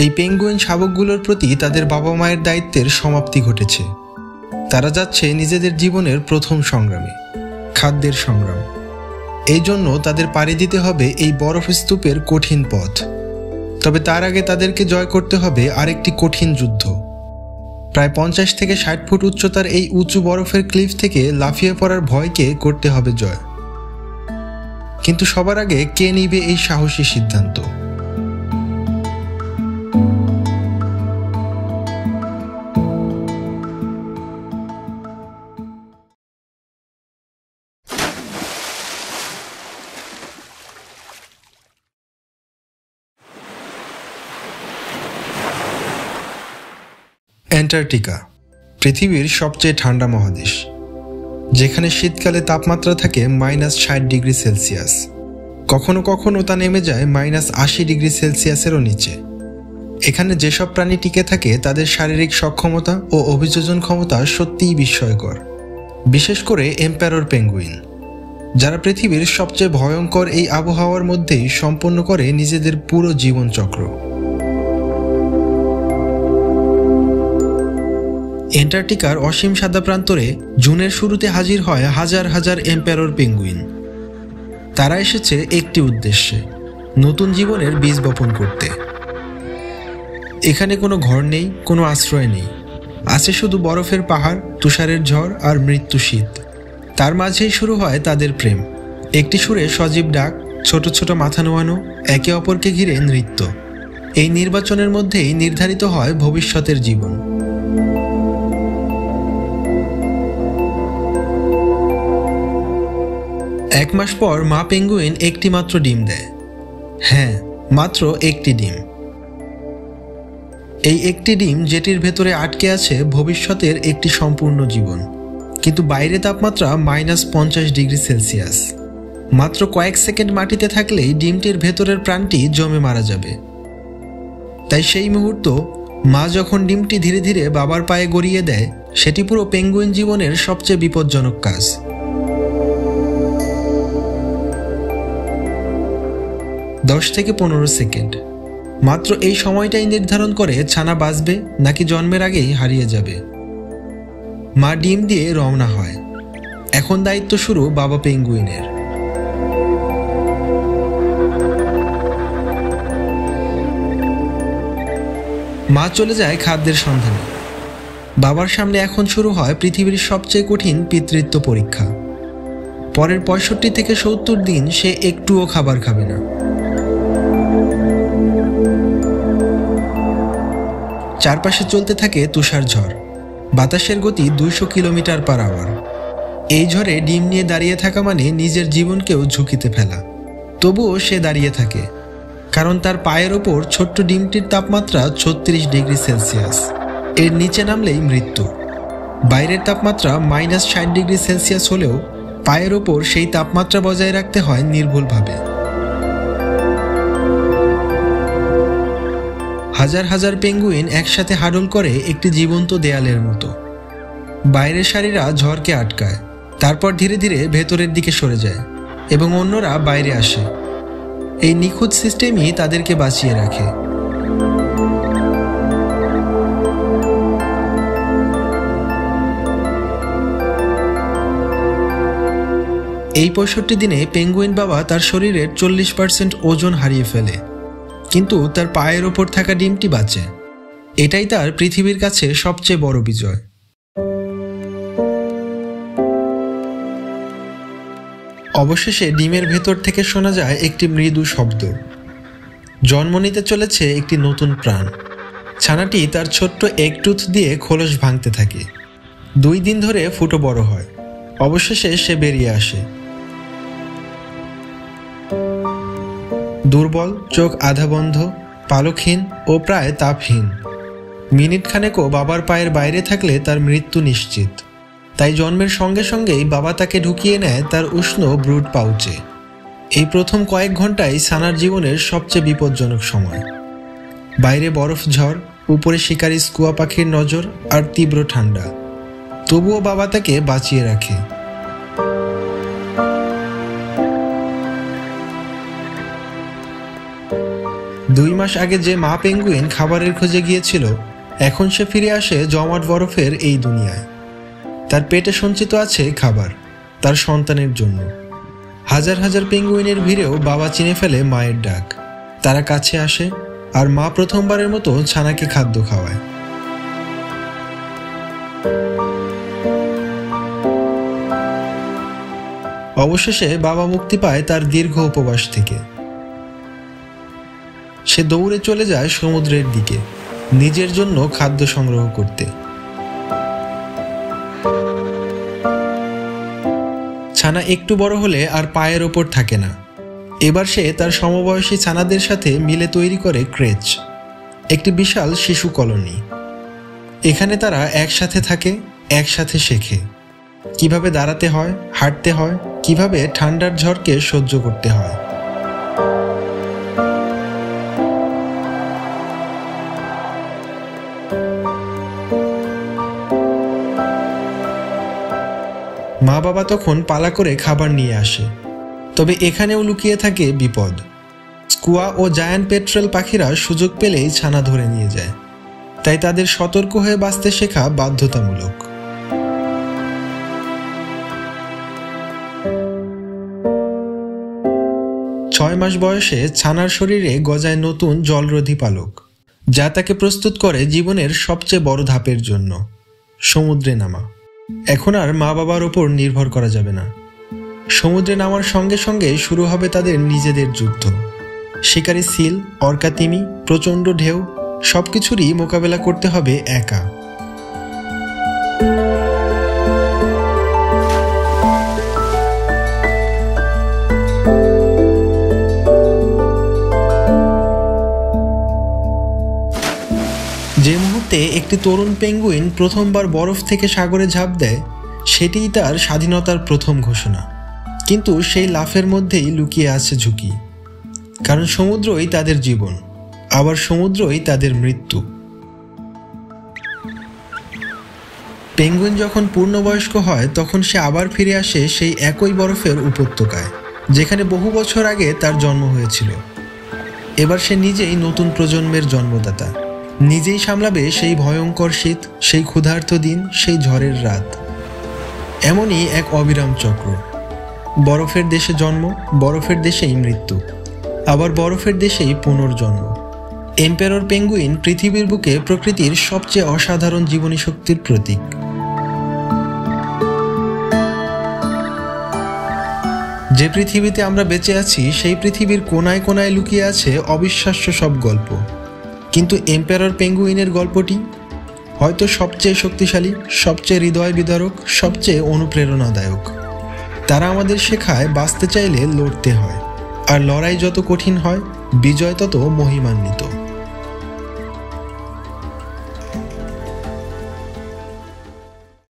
এই পেঙ্গুইন শাবকগুলোর প্রতি তাদের বাবা মায়ের দায়িত্বের সমাপ্তি ঘটেছে। তারা যাচ্ছে নিজেদের জীবনের প্রথম সংগ্রামে, খাদ্যের সংগ্রাম। এই জন্য তাদের পাড়ি দিতে হবে এই বরফ স্তূপের কঠিন পথ। তবে তার আগে তাদেরকে জয় করতে হবে আরেকটি কঠিন যুদ্ধ। প্রায় 50 থেকে 60 ফুট উচ্চতার এই উঁচু বরফের ক্লিফ থেকে লাফিয়ে পড়ার ভয়কে করতে হবে জয়। কিন্তু সবার আগে কে নিবে এই সাহসী সিদ্ধান্ত? অ্যান্টার্কটিকা পৃথিবীর সবচেয়ে ঠান্ডা মহাদেশ, যেখানে শীতকালে তাপমাত্রা থাকে -60°C। কখনো কখনো তা নেমে যায় -80°C-এরও নিচে। এখানে যেসব প্রাণী টিকে থাকে তাদের শারীরিক সক্ষমতা ও অভিযোজন ক্ষমতা সত্যিই বিস্ময়কর, বিশেষ করে এম্পারর পেঙ্গুইন, যারা পৃথিবীর সবচেয়ে ভয়ঙ্কর এই আবহাওয়ার মধ্যেই সম্পন্ন করে নিজেদের পুরো জীবনচক্র। অ্যান্টার্কটিকার অসীম সাদা প্রান্তরে জুনের শুরুতে হাজির হয় হাজার হাজার এম্পারর পেঙ্গুইন। তারা এসেছে একটি উদ্দেশ্যে, নতুন জীবনের বীজ বপন করতে। এখানে কোনো ঘর নেই, কোনো আশ্রয় নেই, আছে শুধু বরফের পাহাড়, তুষারের ঝড় আর মৃত্যু শীত। তার মাঝেই শুরু হয় তাদের প্রেম। একটি সুরে সজীব ডাক, ছোট ছোট মাথা নোয়ানো, একে অপরকে ঘিরে নৃত্য। এই নির্বাচনের মধ্যেই নির্ধারিত হয় ভবিষ্যতের জীবন। এক মাস পর মা পেঙ্গুইন একটি মাত্র ডিম দেয়। হ্যাঁ, মাত্র একটি ডিম। এই একটি ডিম যেটির ভেতরে আটকে আছে ভবিষ্যতের একটি সম্পূর্ণ জীবন। কিন্তু বাইরে তাপমাত্রা -50°C। মাত্র কয়েক সেকেন্ড মাটিতে থাকলেই ডিমটির ভেতরের প্রাণটি জমে মারা যাবে। তাই সেই মুহূর্ত মা যখন ডিমটি ধীরে ধীরে বাবার পায়ে গড়িয়ে দেয়, সেটি পুরো পেঙ্গুইন জীবনের সবচেয়ে বিপজ্জনক কাজ। 10 থেকে 15 সেকেন্ড, মাত্র এই সময়টাই নির্ধারণ করে ছানা বাঁচবে নাকি জন্মের আগেই হারিয়ে যাবে। মা ডিম দিয়ে রওনা হয়। এখন দায়িত্ব শুরু বাবা পেঙ্গুইনের। মা চলে যায় খাদ্যের সন্ধানে। বাবার সামনে এখন শুরু হয় পৃথিবীর সবচেয়ে কঠিন পিতৃত্ব পরীক্ষা। পরের 65 থেকে 70 দিন সে একটুও খাবার খাবে না। চারপাশে চলতে থাকে তুষার ঝড়, বাতাসের গতি 200 কিলোমিটার/আওয়ার। এই ঝড়ে ডিম নিয়ে দাঁড়িয়ে থাকা মানে নিজের জীবনকেও ঝুঁকিতে ফেলা। তবুও সে দাঁড়িয়ে থাকে, কারণ তার পায়ের ওপর ছোট্ট ডিমটির তাপমাত্রা 36°C। এর নিচে নামলেই মৃত্যু। বাইরের তাপমাত্রা -60°C হলেও পায়ের ওপর সেই তাপমাত্রা বজায় রাখতে হয় নির্ভুলভাবে। হাজার হাজার পেঙ্গুইন একসাথে হাডল করে একটি জীবন্ত দেয়ালের মতো। বাইরের সারিরা ঝড়কে আটকায়, তারপর ধীরে ধীরে ভেতরের দিকে সরে যায় এবং অন্যরা বাইরে আসে। এই নিখুঁত সিস্টেমই তাদেরকে বাঁচিয়ে রাখে। এই 65 দিনে পেঙ্গুইন বাবা তার শরীরের 40% ওজন হারিয়ে ফেলে, কিন্তু তার পায়ের ওপর থাকা ডিমটি বাঁচে। এটাই তার পৃথিবীর কাছে সবচেয়ে বড় বিজয়। অবশেষে ডিমের ভেতর থেকে শোনা যায় একটি মৃদু শব্দ। জন্ম নিতে চলেছে একটি নতুন প্রাণ। ছানাটি তার ছোট্ট এগ টুথ দিয়ে খোলস ভাঙতে থাকে। 2 দিন ধরে ফুটো বড় হয়। অবশেষে সে বেরিয়ে আসে। দুর্বল, চোখ আধা বন্ধ, পালকহীন ও প্রায় তাপহীন। মিনিট খানেকও বাবার পায়ের বাইরে থাকলে তার মৃত্যু নিশ্চিত। তাই জন্মের সঙ্গে সঙ্গেই বাবা তাকে ঢুকিয়ে নেয় তার উষ্ণ ব্রুড পাউচে। এই প্রথম কয়েক ঘন্টাই ছানার জীবনের সবচেয়ে বিপজ্জনক সময়। বাইরে বরফ ঝড়, উপরে শিকারী স্কুয়া পাখির নজর আর তীব্র ঠান্ডা। তবুও বাবা তাকে বাঁচিয়ে রাখে। 2 মাস আগে যে মা পেঙ্গুইন খাবারের খোঁজে গিয়েছিল, এখন সে ফিরে আসে জমাট বরফের এই দুনিয়ায়। তার পেটে সঞ্চিত আছে খাবার, তার সন্তানের জন্য। হাজার হাজার পেঙ্গুইনের ভিড়েও বাবা চিনে ফেলে মায়ের ডাক। তারা কাছে আসে, আর মা প্রথমবারের মতো ছানাকে খাদ্য খাওয়ায়। অবশেষে বাবা মুক্তি পায় তার দীর্ঘ উপবাস থেকে। সে দৌড়ে চলে যায় সমুদ্রের দিকে, নিজের জন্য খাদ্য সংগ্রহ করতে। ছানা একটু বড় হলে আর পায়ের ওপর থাকে না। এবার সে তার সমবয়সী ছানাদের সাথে মিলে তৈরি করে ক্রেচ, একটি বিশাল শিশু কলোনি। এখানে তারা একসাথে থাকে, একসাথে শেখে কিভাবে দাঁড়াতে হয়, হাঁটতে হয়, কিভাবে ঠান্ডার ঝড়কে সহ্য করতে হয়। মা বাবা তখন পালা করে খাবার নিয়ে আসে, তবে এখানেও লুকিয়ে থাকে বিপদ। স্কুয়া ও জায়ান্ট পেট্রোল পাখিরা সুযোগ পেলেই ছানা ধরে নিয়ে যায়, তাই তাদের সতর্ক হয়ে বাঁচতে শেখা বাধ্যতামূলক। ছয় মাস বয়সে ছানার শরীরে গজায় নতুন জলরোধী পালক, যা তাকে প্রস্তুত করে জীবনের সবচেয়ে বড় ধাপের জন্য, সমুদ্রে নামা। এখন আর মা বাবার ওপর নির্ভর করা যাবে না। সমুদ্রে নামার সঙ্গে সঙ্গে শুরু হবে তাদের নিজেদের যুদ্ধ। শিকারী সিল, অর্কা তিমি, প্রচণ্ড ঢেউ, সবকিছুরই মোকাবেলা করতে হবে একা। যে মুহূর্তে একটি তরুণ পেঙ্গুইন প্রথমবার বরফ থেকে সাগরে ঝাঁপ দেয়, সেটিই তার স্বাধীনতার প্রথম ঘোষণা। কিন্তু সেই লাফের মধ্যেই লুকিয়ে আছে ঝুঁকি, কারণ সমুদ্রই তাদের জীবন, আবার সমুদ্রই তাদের মৃত্যু। পেঙ্গুইন যখন পূর্ণবয়স্ক হয়, তখন সে আবার ফিরে আসে সেই একই বরফের উপত্যকায়, যেখানে বহু বছর আগে তার জন্ম হয়েছিল। এবার সে নিজেই নতুন প্রজন্মের জন্মদাতা, নিজেই সামলাবে সেই ভয়ঙ্কর শীত, সেই ক্ষুধার্ত দিন, সেই ঝড়ের রাত। এমনই এক অবিরাম চক্র। বরফের দেশে জন্ম, বরফের দেশেই মৃত্যু, আবার বরফের দেশেই পুনর্জন্ম। এম্পেরর পেঙ্গুইন পৃথিবীর বুকে প্রকৃতির সবচেয়ে অসাধারণ জীবনী শক্তির প্রতীক। যে পৃথিবীতে আমরা বেঁচে আছি, সেই পৃথিবীর কোনায় কোনায় লুকিয়ে আছে অবিশ্বাস্য সব গল্প। কিন্তু এম্পেরর পেঙ্গুইনের গল্পটি হয়তো সবচেয়ে শক্তিশালী, সবচেয়ে হৃদয় বিদারক, সবচেয়ে অনুপ্রেরণাদায়ক। তারা আমাদের শেখায় বাঁচতে চাইলে লড়তে হয়, আর লড়াই যত কঠিন হয়, বিজয় তত মহিমান্বিত।